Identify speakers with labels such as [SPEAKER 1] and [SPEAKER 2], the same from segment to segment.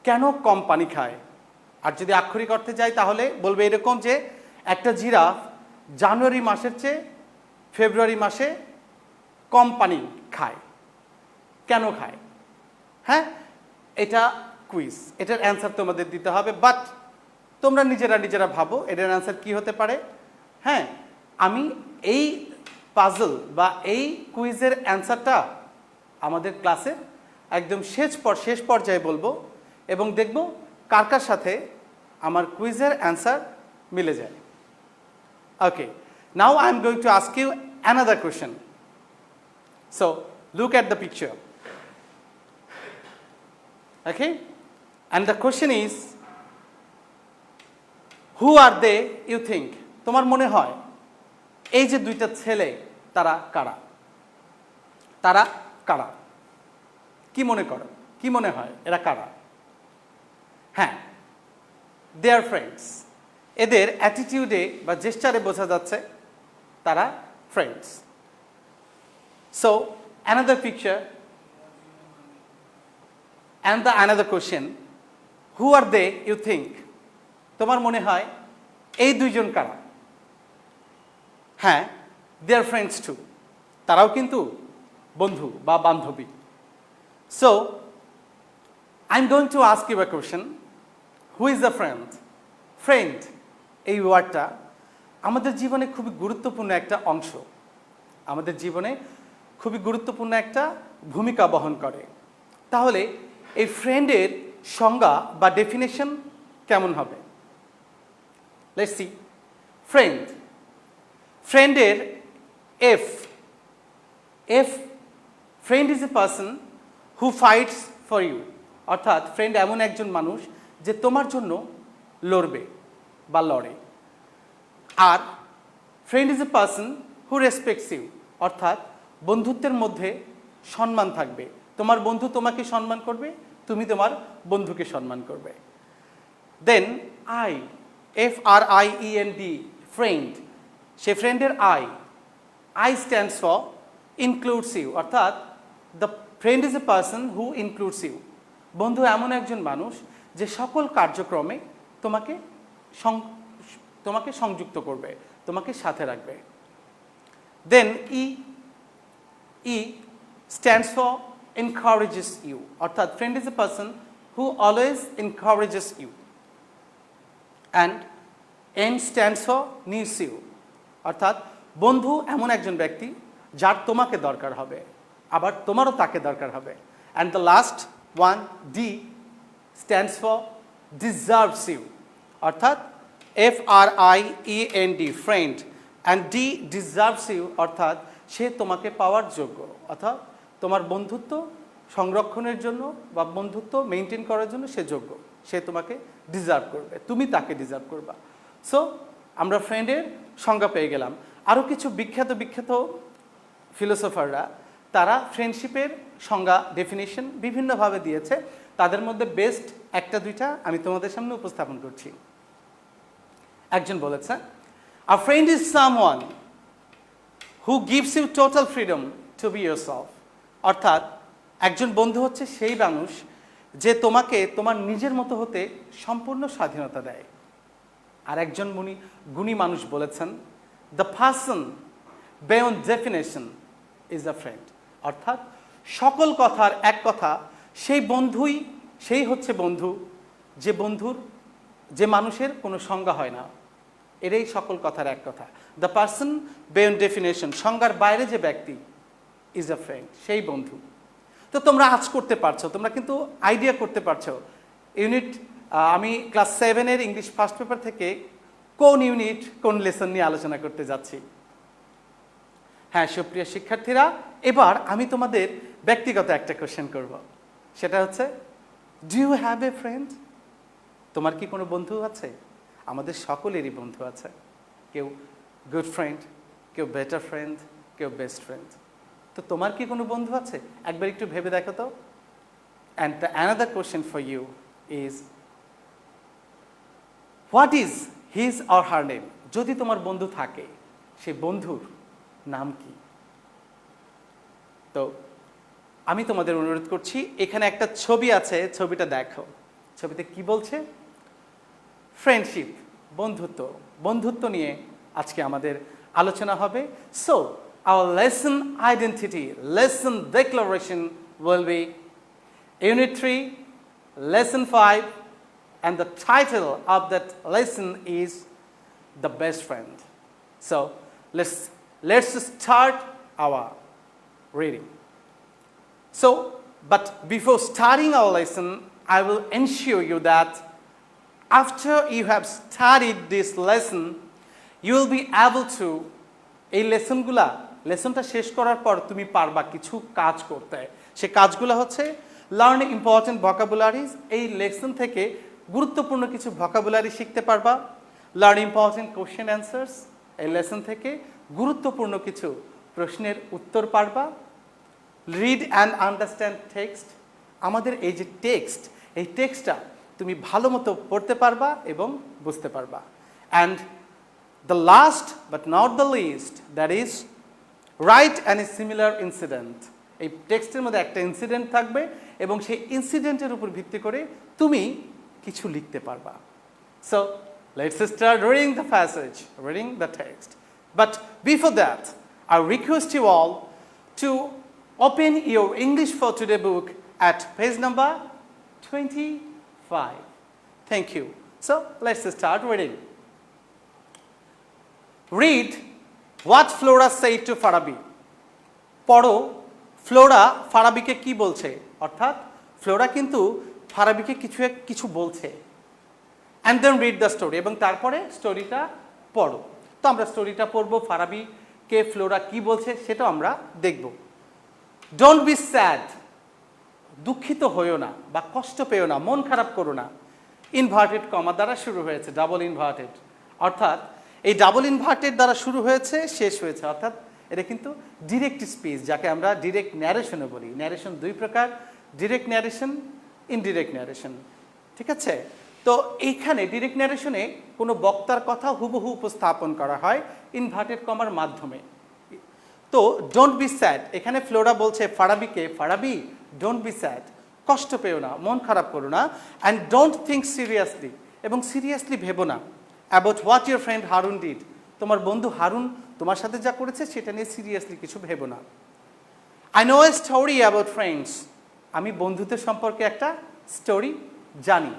[SPEAKER 1] কেন কম পানি খায়? আর যদি আক্ষরিক অর্থে যাই তাহলে বলবে এরকম যে একটা জিরাফ জানুয়ারি মাসের চেয়ে ফেব্রুয়ারি মাসে কম পানি খায়। কেন খায়? হ্যাঁ, এটা কুইজ, এটার অ্যান্সার তোমাদের দিতে হবে। বাট তোমরা নিজেরা ভাবো এটার অ্যান্সার কি হতে পারে। হ্যাঁ, আমি এই পাজল বা এই কুইজের অ্যান্সারটা আমাদের ক্লাসের একদম শেষ পর্যায়ে বলবো এবং দেখব কার কার সাথে আমার কুইজের অ্যান্সার মিলে যায়। Okay, now I am going to ask you another question. So look at the picture. Okay, and the question is, who are they you think? তোমার মনে হয় এই যে দুইটা ছেলে তারা কারা? তারা কারা? কি মনে করো, কি মনে হয় এরা কারা? হ্যাঁ, দে আর ফ্রেন্ডস। এদের অ্যাটিটিউডে বা জেস্টারে বোঝা যাচ্ছে তারা friends. So another picture and the another question, who are they you think? তোমার মনে হয় এই দুইজন কারা? হ্যাঁ, they are friends too, তারাও কিন্তু বন্ধু বা বান্ধবী। So I'm going to ask you a question, who is a friend? Friend এই ওয়ার্ডটা আমাদের জীবনে খুবই গুরুত্বপূর্ণ একটা অংশ, আমাদের জীবনে খুবই গুরুত্বপূর্ণ একটা ভূমিকা বহন করে। তাহলে এই ফ্রেন্ডের সংজ্ঞা বা ডেফিনেশন কেমন হবে? Let's see. ফ্রেন্ড, ফ্রেন্ডের F friend is a person who fights for you, অর্থাৎ ফ্রেন্ড এমন একজন মানুষ যে তোমার জন্য লড়বে বা লড়ে। আর friend is a person who respects you, অর্থাৎ বন্ধুত্বের মধ্যে সম্মান থাকবে, তোমার বন্ধু তোমাকে সম্মান করবে, তুমি তোমার বন্ধুকে সম্মান করবে। দেন FRIEND, ফ্রেন্ড, সে ফ্রেন্ডের I stands for includes you, অর্থাৎ the friend is a person who includes you. বন্ধু এমন একজন মানুষ যে সকল কার্যক্রমে তোমাকে সংযুক্ত করবে, তোমাকে সাথে রাখবে। দেন E stands for encourages you, অর্থাৎ friend is a person who always encourages you. And N stands for needs you, অর্থাৎ বন্ধু এমন একজন ব্যক্তি যার তোমাকে দরকার হবে, আবার তোমারও তাকে দরকার হবে। And the last one, D stands for deserves you, অর্থাৎ FRIEND, friend, and D deserves you, অর্থাৎ সে তোমাকে পাওয়ার যোগ্য, অর্থাৎ তোমার বন্ধুত্ব সংরক্ষণের জন্য বা বন্ধুত্ব মেনটেন করার জন্য সে যোগ্য, সে তোমাকে ডিজার্ভ করবে, তুমি তাকে ডিজার্ভ করবা। সো আমরা ফ্রেন্ডের সংজ্ঞা পেয়ে গেলাম। আরও কিছু বিখ্যাত ফিলোসফাররা তারা ফ্রেন্ডশিপের সংজ্ঞা ডেফিনেশন বিভিন্নভাবে দিয়েছে, তাদের মধ্যে বেস্ট একটা দুইটা আমি তোমাদের সামনে উপস্থাপন করছি। একজন বলেছে, a friend is someone who gives you total freedom to be yourself, অর্থাৎ একজন বন্ধু হচ্ছে সেই মানুষ যে তোমাকে তোমার নিজের মতো হতে সম্পূর্ণ স্বাধীনতা দেয়। আর একজন গুণী মানুষ বলেছেন, the person beyond definition is a friend, অর্থাৎ সকল কথার এক কথা সেই হচ্ছে বন্ধু, যে মানুষের কোনো সংজ্ঞা হয় না, এটাই সকল কথার এক কথা। দ্য পারসন বিয়ন্ড ডেফিনেশন, সংজ্ঞার বাইরে যে ব্যক্তি, ইজ আ ফ্রেন্ড, সেই বন্ধু। তো তোমরা আজ করতে পারছো, তোমরা কিন্তু আইডিয়া করতে পারছো আমি ক্লাস 7-এর ইংলিশ ফার্স্ট পেপার থেকে কোন ইউনিট কোন লেসন নিয়ে আলোচনা করতে যাচ্ছি। হ্যাঁ সুপ্রিয় শিক্ষার্থীরা, এবার আমি তোমাদের ব্যক্তিগত একটা কোশ্চেন করব, সেটা হচ্ছে, do you have a friend? তোমার কি কোনো বন্ধু আছে? আমাদের সকলেরই বন্ধু আছে, কেউ গুড ফ্রেন্ড, কেউ বেটার ফ্রেন্ড, কেউ বেস্ট ফ্রেন্ড। তো তোমার কি কোনো বন্ধু আছে? একবার একটু ভেবে দেখো তো। And the another question for you is, what is his or her name? যদি তোমার বন্ধু থাকে, সে বন্ধুর নাম কি? তো আমি তোমাদের অনুরোধ করছি, এখানে একটা ছবি আছে, ছবিটা দেখো। ছবিতে কি বলছে? ফ্রেন্ডশিপ, বন্ধুত্ব। বন্ধুত্ব নিয়ে আজকে আমাদের আলোচনা হবে। So our lesson identity, lesson declaration will be Unit 3, Lesson 5, and the title of that lesson is The Best Friend. So let's start our reading. So, but before starting our lesson, I will ensure you that after you have studied this lesson, you will be able to এই লেসনটা শেষ করার পর তুমি পারবা কিছু কাজ করতে। সে কাজগুলো হচ্ছে লার্ন ইম্পর্টেন্ট ভোকাবুলারিজ, এই লেসন থেকে গুরুত্বপূর্ণ কিছু ভোকাবুলারি শিখতে পারবা। লার্ন ইম্পর্টেন্ট কোশ্চেন অ্যান্সার্স, এই লেসন থেকে গুরুত্বপূর্ণ কিছু প্রশ্নের উত্তর পারবা। রিড অ্যান্ড আন্ডারস্ট্যান্ড টেক্সট, আমাদের এই যে টেক্সট, এই টেক্সটটা তুমি ভালো মতো পড়তে পারবা এবং বুঝতে পারবা। And the last but not the least, that is write an similar incident. এই টেক্সটের মধ্যে একটা ইনসিডেন্ট থাকবে এবং সেই ইনসিডেন্টের উপর ভিত্তি করে তুমি কিছু লিখতে পারবা। So let's start reading the passage, reading the text. But before that, I request you all to open your English for Today book at page number 25. Thank you. So let's start reading. Read what Flora said to Farabi. পড়ো Flora ফারাবিকে কি বলছে, অর্থাৎ Flora কিন্তু ফারাবিকে কিছু বলছে। And then read the story, এবং তারপরে স্টোরিটা পড়ো। তো আমরা স্টোরিটা পড়বো, ফারাবিকে ফ্লোরা কি বলছে সেটাও আমরা দেখব। ডোন্ট বি স্যাড, দুঃখিত হইও না বা কষ্ট পেও না, মন খারাপ করো না। ইনভার্টেড কমা দ্বারা শুরু হয়েছে, ডাবল ইনভার্টেড, অর্থাৎ এই ডাবল ইনভার্টেড দ্বারা শুরু হয়েছে, শেষ হয়েছে, অর্থাৎ এটা কিন্তু ডিরেক্ট স্পিচ, যাকে আমরা ডিরেক্ট ন্যারেশনও বলি। ন্যারেশন দুই প্রকার, ডিরেক্ট ন্যারেশন, ইনডিরেক্ট ন্যারেশন, ঠিক আছে? তো এইখানে ডিরেক্ট ন্যারেশনে কোনো বক্তার কথা হুবহু উপস্থাপন করা হয় ইনভার্টেড কমার মাধ্যমে। তো ডোন্ট বি স্যাড, এখানে ফ্লোরা বলছে ফারাবিকে, ফারাবি ডোন্ট বি স্যাড, কষ্ট পেও না, মন খারাপ করো না। অ্যান্ড ডোন্ট থিঙ্ক সিরিয়াসলি, এবং সিরিয়াসলি ভেবো না। About what your friend Harun did, তোমার বন্ধু হারুন তোমার সাথে যা করেছে সেটা নিয়ে সিরিয়াসলি কিছু ভেবো না। I know a story about friends, আমি বন্ধুদের সম্পর্কে একটা স্টোরি জানি।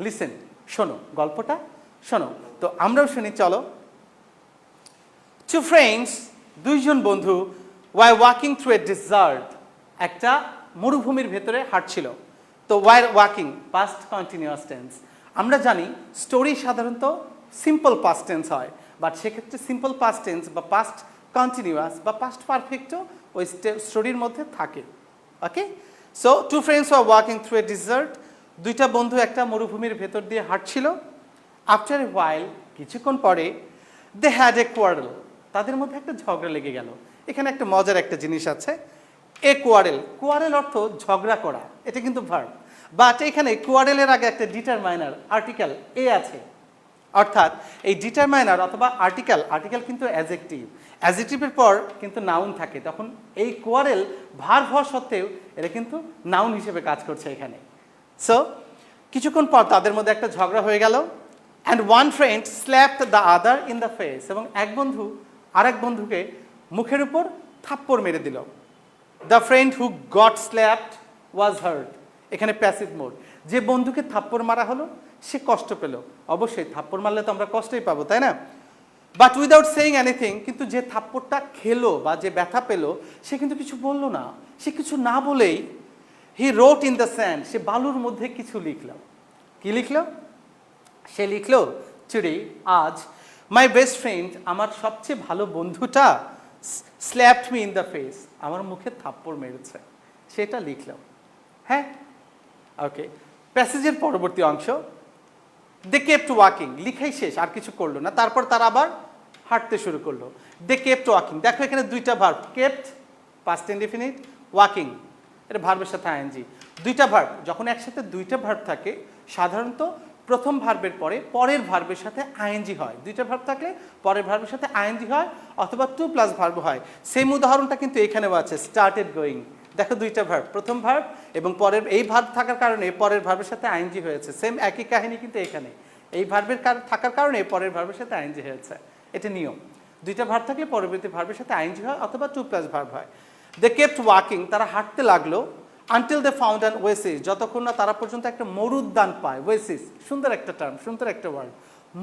[SPEAKER 1] লিসেন, শোনো, গল্পটা শোনো। তো আমরাও শুনি, চলো। টু ফ্রেন্ডস, দুইজন বন্ধু, were walking through a desert, একটা মরুভূমির ভেতরে হাঁটছিল। তো were walking, past continuous tense. আমরা জানি স্টোরি সাধারণত সিম্পল পাস্ট টেন্স হয়, বাট সেক্ষেত্রে সিম্পল পাস্ট টেন্স বা পাস্ট কন্টিনিউয়াস বা পাস্ট পারফেক্টও ওই স্টোরির মধ্যে থাকে। Okay, so two friends are walking through a desert, দুইটা বন্ধু একটা মরুভূমির ভেতর দিয়ে হাঁটছিল। আফটার এ হোয়াইল, কিছুক্ষণ পরে, দে হ্যাড এ কোয়ারেল, তাদের মধ্যে একটা ঝগড়া লেগে গেল। এখানে একটা মজার একটা জিনিস আছে, এ কোয়ারেল, কোয়ারেল অর্থ ঝগড়া করা, এটা কিন্তু ভার্ব, বাট এখানে কোয়ারেলের আগে একটা ডিটারমাইনার আর্টিকেল এ আছে, অর্থাৎ এই ডিটারমাইনার অথবা আর্টিকেল, আর্টিকেল কিন্তু অ্যাডজেক্টিভ, অ্যাডজেক্টিভের পর কিন্তু নাউন থাকে, তখন এই কোয়ারেল ভার্ব হওয়া সত্ত্বেও এটা কিন্তু নাউন হিসেবে কাজ করছে এখানে। সো কিছুক্ষণ পর তাদের মধ্যে একটা ঝগড়া হয়ে গেল। And one friend slapped the other in the face, এবং এক বন্ধু আরেক বন্ধুকে মুখের উপর থাপ্পড় মেরে দিল। The friend who goat slapped was heart, এখানে প্যাসিভ মোড, যে বন্ধুকে থাপ্পড় মারা হলো সে কষ্ট পেল। অবশ্যই থাপ্পড় মারলে তো আমরা কষ্টই পাবো, তাই না? বাট উইদাউট সেইং এনিথিং, কিন্তু যে থাপ্পড়টা খেলো বা যে ব্যথা পেল সে কিন্তু কিছু বলল না। সে কিছু না বলেই হি রোট ইন দ্য স্যান্ড, সে বালুর মধ্যে কিছু লিখল। কি লিখল? সে লিখল, টুডে, আজ, মাই বেস্ট ফ্রেন্ড, আমার সবচেয়ে ভালো বন্ধুটা, slapped me in the face, আমার মুখে থাপ্পড় মেরেছে, সেটা লিখল। হ্যাঁ, ওকে। প্যাসেজের পরবর্তী অংশ, দে কেপ্ট ওয়াকিং, লিখাই শেষ, আর কিছু করলো না। তারপর তারা আবার হাঁটতে শুরু করলো। দে কেপ্ট ওয়াকিং, দেখো এখানে দুইটা verb, kept past indefinite, walking এটা ভার্বের সাথে আইএনজি, দুইটা ভার্ব। যখন একসাথে দুইটা ভার্ব থাকে সাধারণত প্রথম ভার্বের পরে পরের ভার্বের সাথে আইএনজি হয়। দুইটা ভার্ব থাকলে পরের ভার্বের সাথে আইএনজি হয় অথবা টু প্লাস ভার্ব হয়। সেম উদাহরণটা কিন্তু এখানেও আছে, স্টার্টেড গোয়িং, দেখো দুইটা ভার্ব, প্রথম ভার্ব এবং পরের এই ভার্ব থাকার কারণে পরের ভার্বের সাথে আইএনজি হয়েছে। সেম একই কাহিনী কিন্তু এখানে এই ভার্বের থাকার কারণে পরের ভার্বের সাথে আইএনজি হয়েছে। এটা নিয়ম, দুইটা ভার্ব থাকলে পরবর্তী ভার্বের সাথে আইএনজি হয় অথবা 2+ ভার্ব হয়। দে কেপ্ট ওয়াকিং, তারা হাঁটতে লাগলো। Until they found an oasis, যতক্ষণ না তারা পর্যন্ত একটা মরুদ্যান পায়। ওয়েসিস সুন্দর একটা টার্ম, সুন্দর একটা ওয়ার্ড,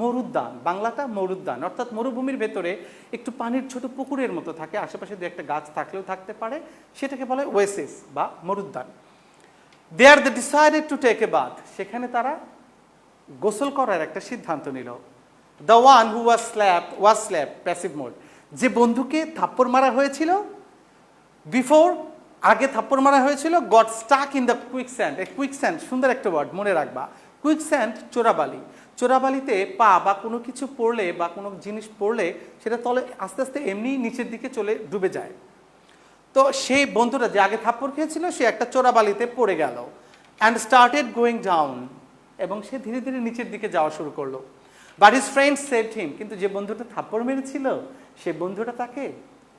[SPEAKER 1] মরুদ্যান। বাংলাটা মরুদ্যান, অর্থাৎ মরুভূমির ভেতরে একটু পানির ছোট পুকুরের মতো থাকে, আশেপাশে দু একটা গাছ থাকলেও থাকতে পারে, সেটাকে বলে ওয়েসিস বা মরুদ্যান। There they decided to take a bath, সেখানে তারা গোসল করার একটা সিদ্ধান্ত নিল। The one who was slap passive mode, যে বন্ধুকে থাপ্পড় মারা হয়েছিল বিফোর, আগে থাপ্পড় মারা হয়েছিল, goat stuck in the quicksand. এই কুইকস্যান্ড সুন্দর একটা ওয়ার্ড, মনে রাখবা। কুইকস্যান্ড চোরাবালি, চোরাবালিতে পা বা কোনো কিছু পড়লে বা কোনো জিনিস পড়লে সেটা তলে আস্তে আস্তে এমনি নিচের দিকে চলে ডুবে যায়। তো সেই বন্ধুটা যে আগে থাপ্পড় খেয়েছিল সে একটা চোরাবালিতে পড়ে গেল। অ্যান্ড স্টার্টেড গোয়িং ডাউন, এবং সে ধীরে ধীরে নিচের দিকে যাওয়া শুরু করলো। বাট হিজ ফ্রেন্ড সেভড হিম, কিন্তু যে বন্ধুটা থাপ্পড় মেরেছিল সে বন্ধুটা তাকে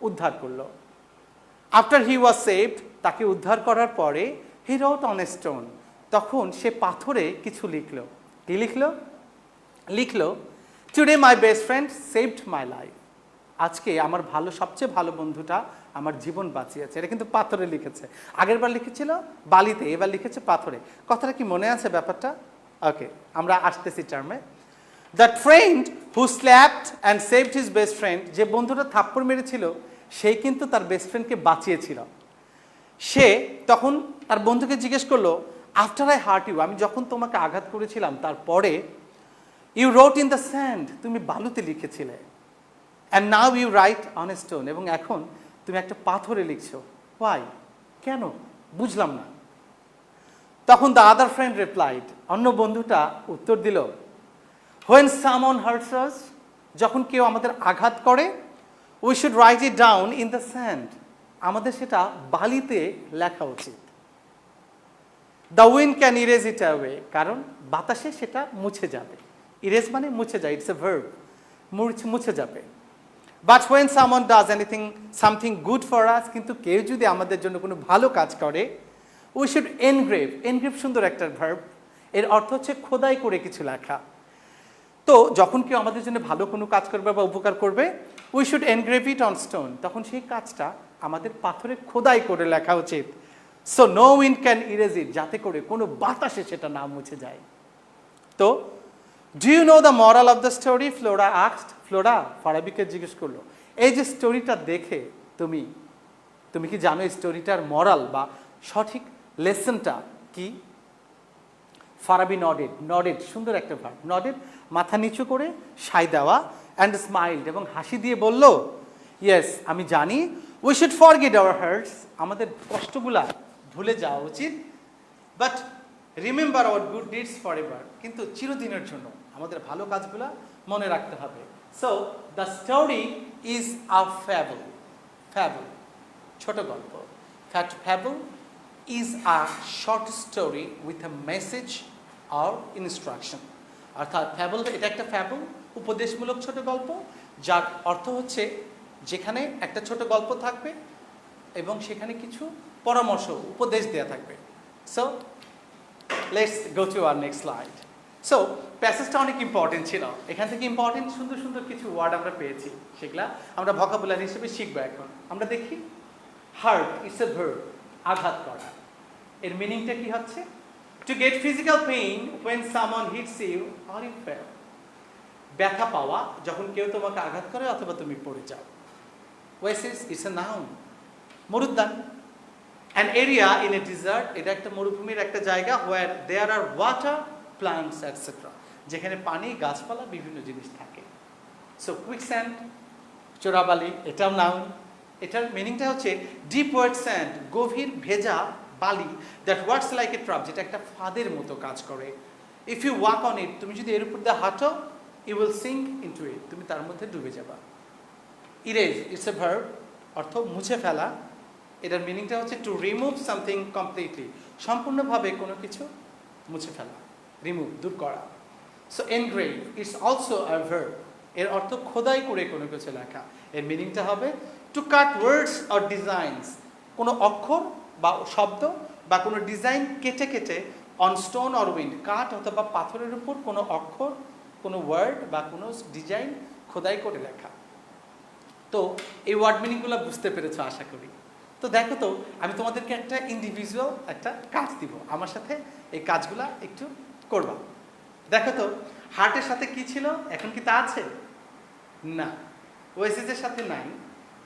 [SPEAKER 1] উদ্ধার করলো। আফটার হি ওয়াজ সেভড, তাকে উদ্ধার করার পরে হি রোট অন এ স্টোন, তখন সে পাথরে কিছু লিখলো। কি লিখলো? লিখলো, today my best friend saved my life, আজকে আমার সবচেয়ে ভালো বন্ধুটা আমার জীবন বাঁচিয়েছে। এটা কিন্তু পাথরে লিখেছে, আগের বার লিখেছিল বালিতে, এবার লিখেছে পাথরে। কথাটা কি মনে আছে ব্যাপারটা? ওকে, আমরা আসতেছি টার্মে। The friend who slapped and saved his best friend, যে বন্ধুটা থাপ্পড় মেরেছিল সেই কিন্তু তার বেস্ট ফ্রেন্ডকে বাঁচিয়েছিল। সে তখন তার বন্ধুকে জিজ্ঞেস করলো, আফটার আই হার্ট ইউ, আমি যখন তোমাকে আঘাত করেছিলাম তারপরে, you wrote in the sand, তুমি বালুতে লিখেছিলে। And now you write on a stone, এবং এখন তুমি একটা পাথরে লিখছো। ওয়াই? কেন? বুঝলাম না। তখন দ্য আদার ফ্রেন্ড রিপ্লাইড, অন্য বন্ধুটা উত্তর দিল, হোয়েন সামওয়ান হার্টস আস, যখন কেউ আমাদের আঘাত করে, we should write it down in the sand, আমাদের সেটা বালিতে লেখা উচিত। The wind can erase it away, কারণ বাতাসে সেটা মুছে যাবে। ইরেজ মানে মুছে যায়, ইটস এ ভার্ব, মুছে যাবে। But when someone does something good for us, কিন্তু কেউ যদি আমাদের জন্য কোনো ভালো কাজ করে, উই শুড এনগ্রেভ, এনগ্রেভ সুন্দর একটা ভার্ব, এর অর্থ হচ্ছে খোদাই করে কিছু লেখা। তো যখন কেউ আমাদের জন্য ভালো কোনো কাজ করবে বা উপকার করবে, we should engrave it on stone, তখন সেই কাজটা আমাদের পাথরে খোদাই করে লেখা উচিত। So no wind can erase it, যাতে করে কোনো বাতাসে সেটা না মুছে যায়। তো do you know the moral of the story, Flora asked, Flora ফারাবিকে জিজ্ঞেস করলো, এই যে স্টোরিটা দেখে তুমি কি জানো এই স্টোরিটার মরাল বা সঠিক লেসনটা কি? ফারাবি নডেড, সুন্দর একটা ভার্ব, নডেড মাথা নিচু করে সাই দেওয়া, অ্যান্ড স্মাইলড, এবং হাসি দিয়ে বলল, ইয়েস আমি জানি, we should forget our hurts, আমাদের কষ্টগুলা ভুলে যাওয়া উচিত, but remember our good deeds for ever, কিন্তু চিরদিনের জন্য আমাদের ভালো কাজগুলা মনে রাখতে হবে। So the story is a fable, ছোট গল্প। Fable is a short story with a message or instruction, অর্থাৎ ফ্যাবল, এটা একটা ফ্যাবল, উপদেশমূলক ছোট গল্প, যার অর্থ হচ্ছে যেখানে একটা ছোট গল্প থাকবে এবং সেখানে কিছু পরামর্শ, উপদেশ দেওয়া থাকবে। So let's go to our next slide. So প্যাসেজটা অনেক ইম্পর্টেন্ট ছিল, এখান থেকে ইম্পর্টেন্ট সুন্দর সুন্দর কিছু ওয়ার্ড আমরা পেয়েছি, সেগুলা আমরা ভোকাবুলারি হিসেবে শিখবো। এখন আমরা দেখি, হার্ট ইটস এ ভার্ব, আঘাত করা, এর মিনিংটা কি হচ্ছে? To get physical pain when someone hits you or you fell, ব্যথা পাওয়া যখন কেউ তোমাকে আঘাত করে অথবা তুমি পড়ে যাও। ওয়েসিস ইটস এ নাউন, মরুদ্যান। An area in a desert, এটা একটা মরুভূমির একটা জায়গা, where there are water, plants etcetera, যেখানে পানি, গাছপালা, বিভিন্ন জিনিস থাকে। সো কুইকস্যান্ড, চোরাবালি, এটাও নাউন। এটার মিনিংটা হচ্ছে ডিপ ওয়েট স্যান্ড, গভীর ভেজা বালি, that works like a trap, যেটা একটা ফাঁদের মতো কাজ করে। If you walk on it, তুমি যদি এর উপর দিয়ে হাঁটো, you will sink into it, তুমি তার মধ্যে ডুবে যাবা। ইরেজ ইটস এ ভার্ব, অর্থ মুছে ফেলা, এটার মিনিংটা হচ্ছে টু রিমুভ সামথিং কমপ্লিটলি, সম্পূর্ণভাবে কোনো কিছু মুছে ফেলা, রিমুভ, দূর করা। So engrave it's also a verb, এর অর্থ খোদাই করে কোনো কিছু লেখা, এর মিনিংটা হবে to cut words or designs, কোনো অক্ষর বা শব্দ বা কোনো ডিজাইন কেটে কেটে অন স্টোন অর উইন্ড, কাঠ অথবা পাথরের উপর কোনো অক্ষর, কোনো ওয়ার্ড বা কোনো ডিজাইন খোদাই করে লেখা। তো এই ওয়ার্ড মিনিংগুলো বুঝতে পেরেছো আশা করি। তো দেখো তো, আমি তোমাদেরকে একটা ইন্ডিভিজুয়াল একটা কাজ দিব, আমার সাথে এই কাজগুলা একটু করবা। দেখো তো, হার্টের সাথে কি ছিল, এখন কি তা আছে? না। ওয়েসিসের সাথে নাই,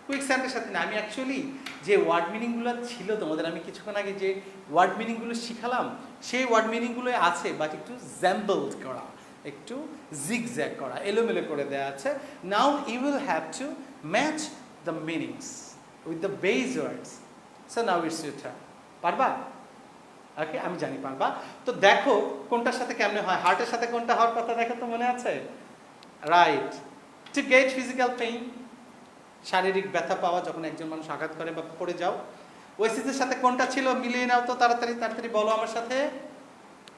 [SPEAKER 1] কুইকস্যান্ডের সাথে না। আমি অ্যাকচুয়ালি যে ওয়ার্ড মিনিংগুলো ছিল তোমাদের, আমি কিছুক্ষণ আগে যে ওয়ার্ড মিনিংগুলো শিখালাম, সেই ওয়ার্ড মিনিংগুলো আছে, বাট একটু জ্যাম্বলড করা, একটু জিগজ্যাগ করা, এলোমেলো করে দেওয়া আছে। Now you will have to match the meanings with the base words. So now it's your turn. পারবা? ওকে, আমি জানি পারবা। তো দেখো কোনটার সাথে কেমনে হয়। হার্টের সাথে কোনটা হওয়ার কথা দেখো তো, মনে আছে? Right, two get physical pain, শারীরিক ব্যথা পাওয়া যখন একজন মানুষ আঘাত করে বা পড়ে যাও। ওয়েসিসের সাথে কোনটা ছিল, মিলিয়ে নাও তো, তাড়াতাড়ি তাড়াতাড়ি বলো আমার সাথে।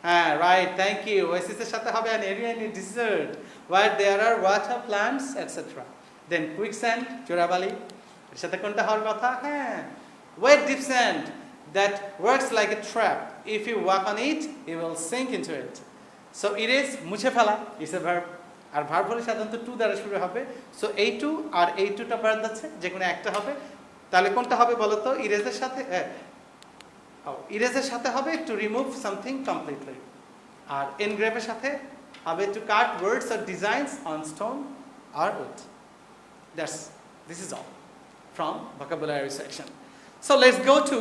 [SPEAKER 1] হ্যাঁ, রাইট, থ্যাংক ইউ। ওয়েসিসের সাথে হবে an area in a desert where there are water, plants, etc. Then quicksand, চোরাবালি, এর সাথে কোনটা হওয়ার কথা? হ্যাঁ, wet deep sand that works like a trap. If you walk on it, you will sink into it. So erase, মুছে ফেলা, is a verb. আর verb হলে সাধারণত টু দ্বারা শুরু হবে। সো এই টু আর এই টুটা বাদ যাচ্ছে, যে কোনো একটা হবে। তাহলে কোনটা হবে বলো তো? ইরেজের সাথে, ইরেজের সাথে হবে টু রিমুভ সামথিং কমপ্লিটলি, আর এনগ্রেভের সাথে হবে to cut words or designs on stone আর wood. This is all from vocabulary section. So let's go to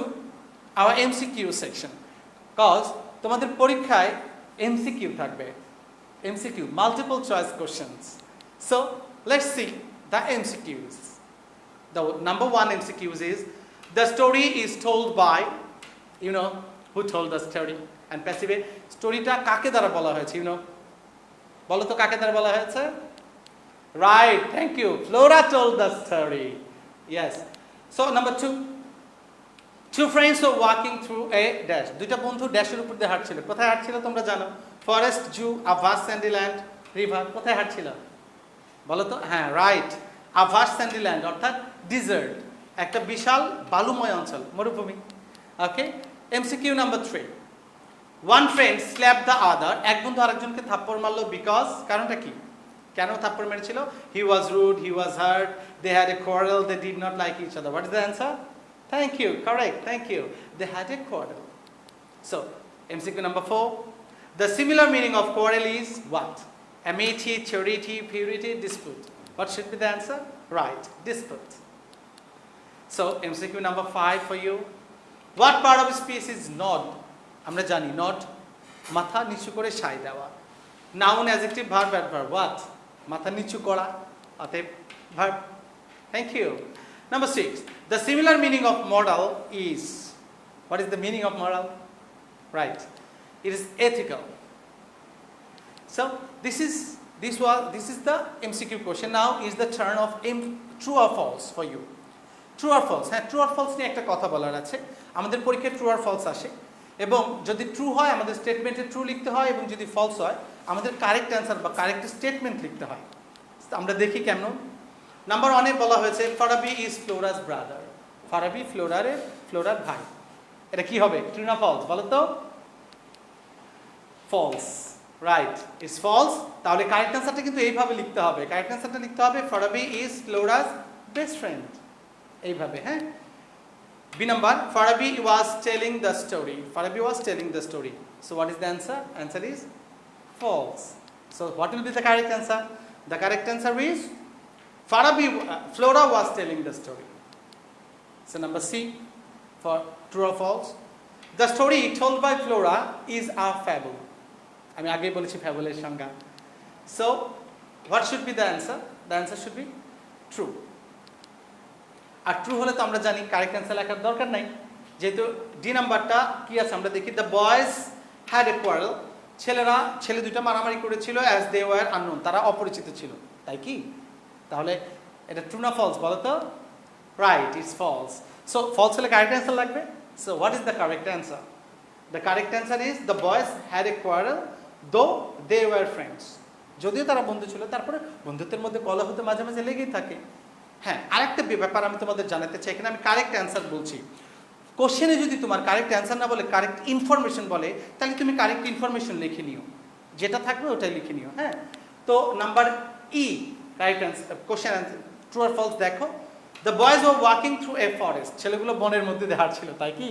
[SPEAKER 1] our MCQ section, cause তোমাদের পরীক্ষায় MCQ থাকবে। MCQ, multiple choice questions. So let's see the MCQs. The number one MCQs is, the story is told by, you know who told the story, and passive storyটা কাকে দ্বারা বলা হয়েছে, you know, বলো তো কাকে দ্বারা বলা হয়েছে? Right, thank you, Flora told the story. Yes. So number two friends were walking through a dash. দুইটা বন্ধু ড্যাশের উপর দিয়ে হাঁটছিল। কোথায় হাঁটছিল তোমরা জানো? Forest, zoo, a vast sandy land, river. কোথায় হাঁটছিল বলো তো? হ্যাঁ, রাইট, আ ভাস্ট স্যান্ডিল্যান্ড অর্থাৎ ডিজার্ট, একটা বিশাল বালুময় অঞ্চল, মরুভূমি। Okay, MCQ number 3, one friend slap the other, এক বন্ধু আরেকজনকে থাপ্পড় মারলো, বিকজ, কারণটা কি, কেন থাপ্পড় মেরেছিল? He was rude, he was hurt, they had a quarrel, they did not like each other. What is the answer? Thank you, correct, thank you. They had a quarrel. So, MCQ number 4, the similar meaning of quarrel is what? Amity, charity, purity, dispute. What should be the answer? Right, dispute. So, MCQ number 5 for you. What part of speech is nod? আমরা জানি nod, মাথা নিচু করে সাই দেওয়া। Noun, adjective, verb, adverb. What? মাথা নিচু করা, অতএব verb. Thank you. Number 6, the similar meaning of moral is, what is the meaning of moral? Right, it is ethical. So this is the MCQ question. Now is the turn of true or false for you. True or false? হ্যাঁ, true or false নিয়ে একটা কথা বলার আছে। আমাদের পরীক্ষায় true or false আসে, এবং যদি true হয় আমাদের স্টেটমেন্টে true লিখতে হয়, এবং যদি false হয় আমাদের কারেক্ট অ্যান্সার বা কারেক্ট স্টেটমেন্ট লিখতে হয়। আমরা দেখি কেমন। নাম্বার 1-এ বলা হয়েছে Farabi is Flora's brother, Farabi ফ্লোরার ভাই। এটা কি হবে, ট্রু না ফলস বলো তো? False, right, it's false. তাহলে কারেক্ট অ্যান্সারটা কিন্তু এইভাবে লিখতে হবে, কারেক্ট অ্যান্সারটা লিখতে হবে Farabi is Flora's best friend, এইভাবে। হ্যাঁ, B number, Farabi was telling the story, Farabi was telling the story. So what is the answer? Answer is false. So what will be the correct answer? The correct answer is Flora was telling the story. So number C for true or false. The story told by Flora is a fable. আমি আগেই বলেছি ফ্যাবলের সংজ্ঞা। So what should be the answer? The answer should be true. আর true হলে তো আমরা জানি correct answer লেখার দরকার নাই, যেহেতু ডি নাম্বারটা কি আছে আমরা দেখি। The boys had a quarrel, ছেলে দুইটা মারামারি করেছিল, অ্যাজ দে ওয়ার আননোন, তারা অপরিচিত ছিল, তাই কি? তাহলে এটা ট্রু না ফলস বলো তো? Right, it's false. So false হলে কারেক্ট অ্যান্সার লাগবে। So what is the correct answer? The correct answer is the boys had a quarrel though they war friends, যদিও তারা বন্ধু ছিল, তারপরে বন্ধুত্বের মধ্যে কলহ হতে মাঝে মাঝে লেগেই থাকে। হ্যাঁ, আরেকটা ব্যাপার আমি তোমাদের জানাতে চাই, এখানে আমি কারেক্ট অ্যান্সার বলছি। কোশ্চেনে যদি তোমার কারেক্ট অ্যান্সার না বলে কারেক্ট ইনফরমেশন বলে, তাহলে তুমি কারেক্ট ইনফরমেশন লিখে নিও, যেটা থাকবে ওটাই লিখে নিও। হ্যাঁ, তো number E correct answer, question answer true আর ফলস দেখো। The boys were walking through a forest, ছেলেগুলো বনের মধ্যে হাঁটছিল, তাই কি?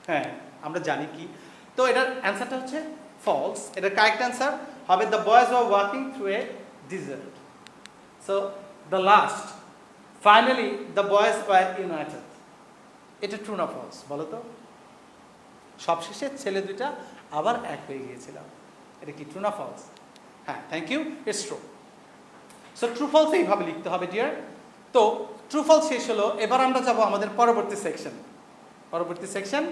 [SPEAKER 1] হ্যাঁ, আমরা জানি কি। তো এটার অ্যান্সারটা হচ্ছে ফলস। এটার কারেক্ট অ্যান্সার হবে the boys were walking through a desert. So the last, finally the boys were united, এটা ট্রু না ফলস বলো তো? সবশেষে ছেলে দুইটা আবার এক হয়ে গিয়েছিল, এটা কি ট্রু না ফলস? হ্যাঁ, thank you, it's true. So true false এইভাবে লিখতে হবে ডিয়ার। তো ট্রু ফলস শেষ হলো, এবার আমরা যাব আমাদের পরবর্তী সেকশন। পরবর্তী section,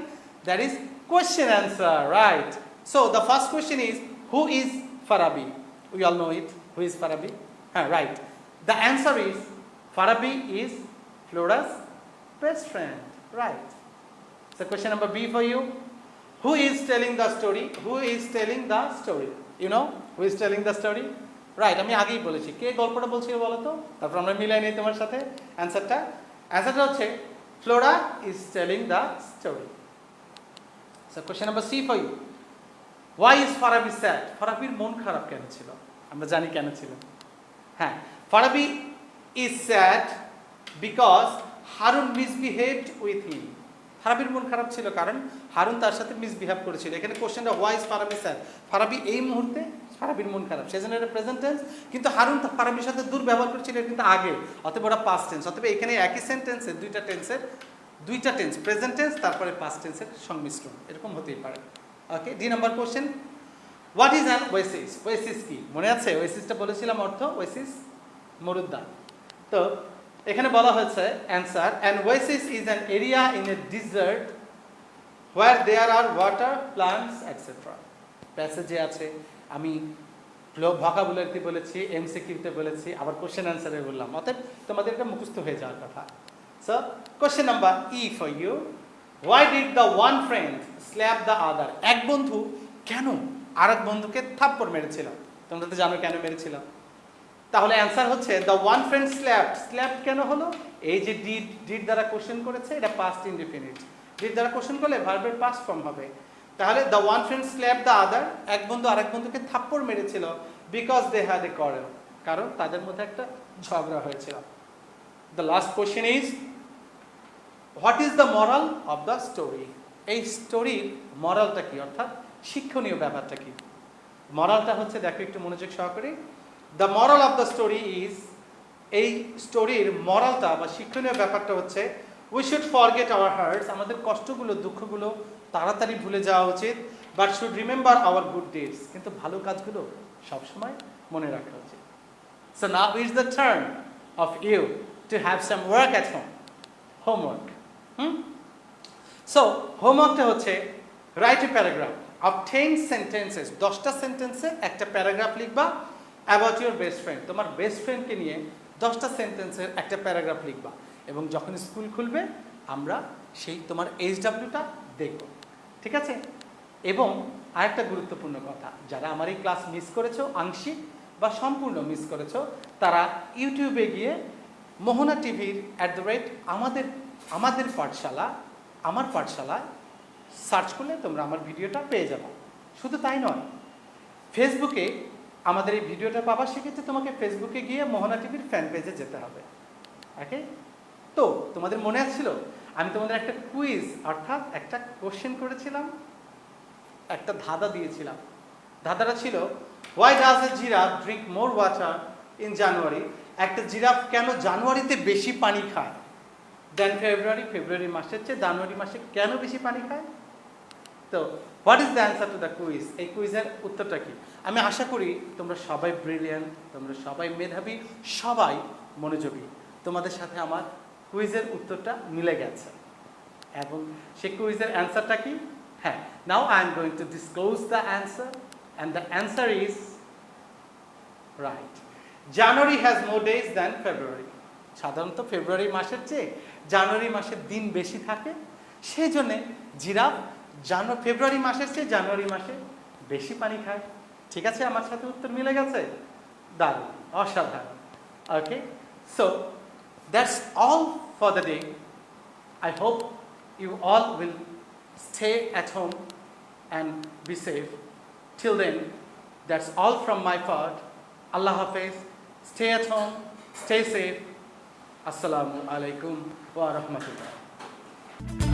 [SPEAKER 1] that is question answer, right? So the first question is who is Farabi? We all know it, who is Farabi? হ্যাঁ, right. The answer is Farabi is Flora's best friend, right? So question number B for you. Who is telling the story? Who is telling the story? You know who is telling the story? Right, আমি আগেই বলেছি। কে গল্পটা বলছিল বলো তো? তারপর আমরা মিলাই নিই তোমার সাথে অ্যানসারটা। অ্যানসারটা হচ্ছে Flora is telling the story. So question number C for you. Why is Farabi sad? ফারাবির মন খারাপ কেন ছিল? আমরা জানি কেন ছিল। হ্যাঁ, Farabi is sad because Harun misbehaved with him. ফারাবির মন খারাপ ছিল কারণ হারুন তার সাথে মিসবিহেভ করেছিল। এখানে কোশ্চেনটা why is Farabi sad, Farabi এই মুহূর্তে ফারাবির মন খারাপ, সেজন্য এটা প্রেজেন্ট টেন্স। কিন্তু হারুন ফারাবির সাথে দুর্ব্যবহার করেছিল কিন্তু আগে, অতএব ওটা পাস্ট টেন্স। অতএব এখানে একই সেন্টেন্সে দুইটা টেন্স, প্রেজেন্ট টেন্স তারপরে পাস্ট টেন্সের সংমিশ্রণ, এরকম হতেই পারে। Okay, D number question, what is an oasis? Oasis কি মনে আছে? ওয়েসিসটা বলেছিলাম অর্থ, ওয়েসিস মরুদ্যান। তো এখানে বলা হয়েছে answer, an oasis is an area in a desert where there are water, plants etcetera. প্যাসেজে আছে, আমি ভোকাবুলারিতে বলেছি, এমসিকিউতে বলেছি, আবার কোশ্চেন অ্যান্সারে বললাম, অতএব তোমাদের এটা মুখস্থ হয়ে যাওয়ার কথা। So question number E for you, why did the one friend slap the other? এক বন্ধু কেন আর এক বন্ধুকে থাপ্পড় মেরেছিল? তোমরা তো জানো কেন মেরেছিল। তাহলে অ্যান্সার হচ্ছে the one friend slapped. Slapped কেন হলো? এই যে ডিড দ্বারা কোশ্চেন করেছে, এটা পাস্ট ইনডিফিনিট। ডিড দ্বারা কোশ্চেন করলে ভার্বের পাস্ট ফর্ম হবে। তাহলে the one friend slapped the other, এক বন্ধু আরেক বন্ধুকে থাপ্পড় মেরেছিল, because they had a quarrel, কারণ তাদের মধ্যে একটা ঝগড়া হয়েছিল। The last question is what is the moral of the story? এই স্টোরির মরালটা কি, অর্থাৎ শিক্ষণীয় ব্যাপারটা কি? মরালটা হচ্ছে, দেখো একটু মনোযোগ সহকারে, the moral of the story is, এই স্টোরির মরালটা বা শিক্ষণীয় ব্যাপারটা হচ্ছে we should forget our hurts, আমাদের কষ্টগুলো দুঃখগুলো তাড়াতাড়ি ভুলে যাওয়া উচিত, but should remember our good deeds, কিন্তু ভালো কাজগুলো সবসময় মনে রাখা উচিত। So now is the turn of you to have some work at home, homework. So হোমওয়ার্কটা হচ্ছে write a paragraph of 10 sentences, 10টা সেন্টেন্সে একটা প্যারাগ্রাফ লিখবা অ্যাবাউট ইউর বেস্ট ফ্রেন্ড, তোমার বেস্ট ফ্রেন্ডকে নিয়ে 10টা সেন্টেন্সের একটা প্যারাগ্রাফ লিখবা। এবং যখন স্কুল খুলবে আমরা সেই তোমার এইচডাব্লিউটা দেখব, ঠিক আছে? এবং আরেকটা গুরুত্বপূর্ণ কথা, যারা আমার এই ক্লাস মিস করেছো, আংশিক বা সম্পূর্ণ মিস করেছো, তারা ইউটিউবে গিয়ে মোহনা টিভির আমাদের পাঠশালা, আমার পাঠশালা সার্চ করলে তোমরা আমার ভিডিওটা পেয়ে যাবে। শুধু তাই নয়, ফেসবুকে আমাদের এই ভিডিওটা পাবা, সেক্ষেত্রে তোমাকে ফেসবুকে গিয়ে মোহনা টিভির ফ্যান পেজে যেতে হবে। ওকে, তো তোমাদের মনে আসছিল আমি তোমাদের একটা কুইজ অর্থাৎ একটা কোশ্চেন করেছিলাম, একটা ধাঁধা দিয়েছিলাম। ধাঁধাটা ছিল why does a giraffe drink more water in January? একটা জিরাফ কেন জানুয়ারিতে বেশি পানি খায় দেন ফেব্রুয়ারি? ফেব্রুয়ারি মাসের চেয়ে জানুয়ারি মাসে কেন বেশি পানি খায়? তো what is the answer to the quiz? এই কুইজের উত্তরটা কি? আমি আশা করি তোমরা সবাই ব্রিলিয়ান্ট, তোমরা সবাই মেধাবী, সবাই মনোযোগী, তোমাদের সাথে আমার কুইজের উত্তরটা মিলে গেছে। এবং সেই কুইজের অ্যান্সারটা কি? হ্যাঁ, now I am going to disclose the answer, and the answer is right. January has more days than February. সাধারণত ফেব্রুয়ারি মাসের চেয়ে জানুয়ারি মাসের দিন বেশি থাকে, সেই জন্যে জিরাফ ফেব্রুয়ারি মাসের চেয়ে জানুয়ারি মাসে বেশি পানি খায়। ঠিক আছে, আমার সাথে উত্তর মিলে গেছে? দারুণ, অসাধারণ। Okay, so that's all for the day. I hope you all will stay at home and be safe. Till then, that's all from my part. Allah Hafiz. Stay at home, stay safe. Assalamu alaikum wa rahmatullah.